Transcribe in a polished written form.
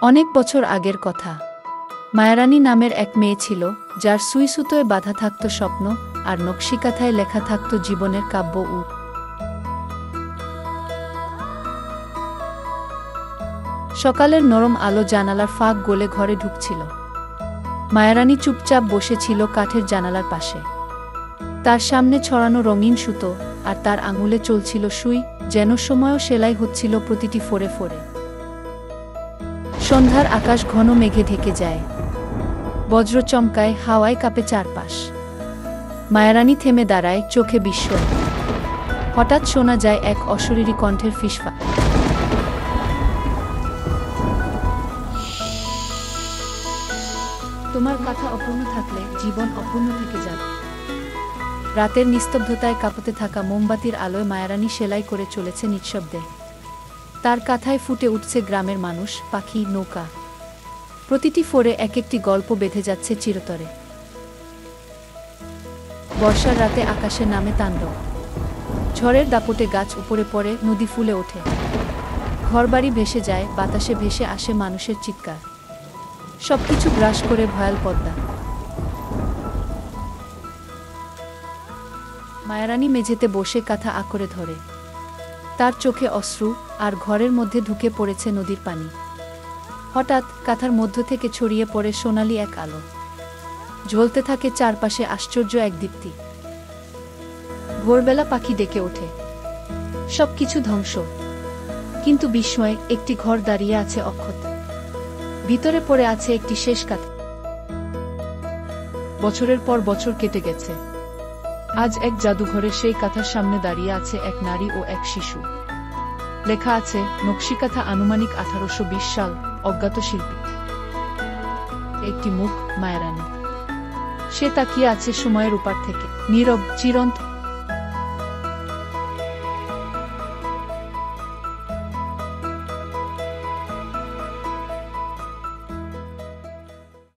অনেক বছর আগের কথা। মায়ারানী নামের এক মেয়ে ছিল, যার সুই সুতোয় বাঁধা থাকত স্বপ্ন, আর নকশিকাথায় লেখা থাকত জীবনের কাব্য। সকালের নরম আলো জানালার ফাঁক গলে ঘরে ঢুকছিল। মায়ারানী চুপচাপ বসেছিল কাঠের জানালার পাশে। তার সামনে ছড়ানো রঙিন সুতো, আর তার আঙুলে চলছিল সুই, যেন সময়ও সেলাই হচ্ছিল প্রতিটি ফোরে ফোরে। সন্ধ্যার আকাশ ঘন মেঘে ঢেকে যায়। বজ্র চমকায়, হাওয়ায় কাঁপে চারপাশ। মায়ারানী থেমে দাঁড়ায়, চোখে বিস্ময়। হঠাৎ শোনা যায় এক অশরীরী কণ্ঠের ফিসফাস। তোমার কথা অপূর্ণ থাকলে জীবন অপূর্ণ থেকে যাবে। রাতের নিস্তব্ধতায় কাঁপতে থাকা মোমবাতির আলোয় মায়ারানী সেলাই করে চলেছে নিঃশব্দে। তার কাঁথায় ফুটে উঠছে গ্রামের মানুষ, পাখি, নৌকা। প্রতিটি ফোরে এক একটি গল্প বেঁধে যাচ্ছে চিরতরে। বর্ষার রাতে আকাশে নামে তাণ্ডব। ঝড়ের দাপটে গাছ উপরে পড়ে, নদী ফুলে ওঠে। ঘরবাড়ি ভেসে যায়, বাতাসে ভেসে আসে মানুষের চিৎকার। সবকিছু গ্রাস করে ভয়াল পদ্মা। মায়ারানী মেঝেতে বসে কাঁথা আঁকড়ে ধরে। তার চোখে অশ্রু, আর ঘরের মধ্যে ঢুকে পড়েছে নদীর পানি। হঠাৎ কাঁথার মধ্য থেকে ছড়িয়ে পড়ে সোনালি এক আলো। জ্বলতে থাকে চারপাশে আশ্চর্য এক দীপ্তি। ভোরবেলা পাখি ডেকে ওঠে। সবকিছু ধ্বংস, কিন্তু বিস্ময়ে একটি ঘর দাঁড়িয়ে আছে অক্ষত। ভিতরে পড়ে আছে একটি শেষ কাঁথা। বছরের পর বছর কেটে গেছে। আজ এক জাদুঘরে সেই কাঁথার সামনে দাঁড়িয়ে আছে এক নারী ও এক শিশু। লেখা আছে নকশিকাথা, আনুমানিক 1820 সাল, অজ্ঞাত শিল্পী। একটি মুখ, মায়ারানী। সে তাকিয়ে আছে সময়ের উপার থেকে, নীরব, চিরন্ত।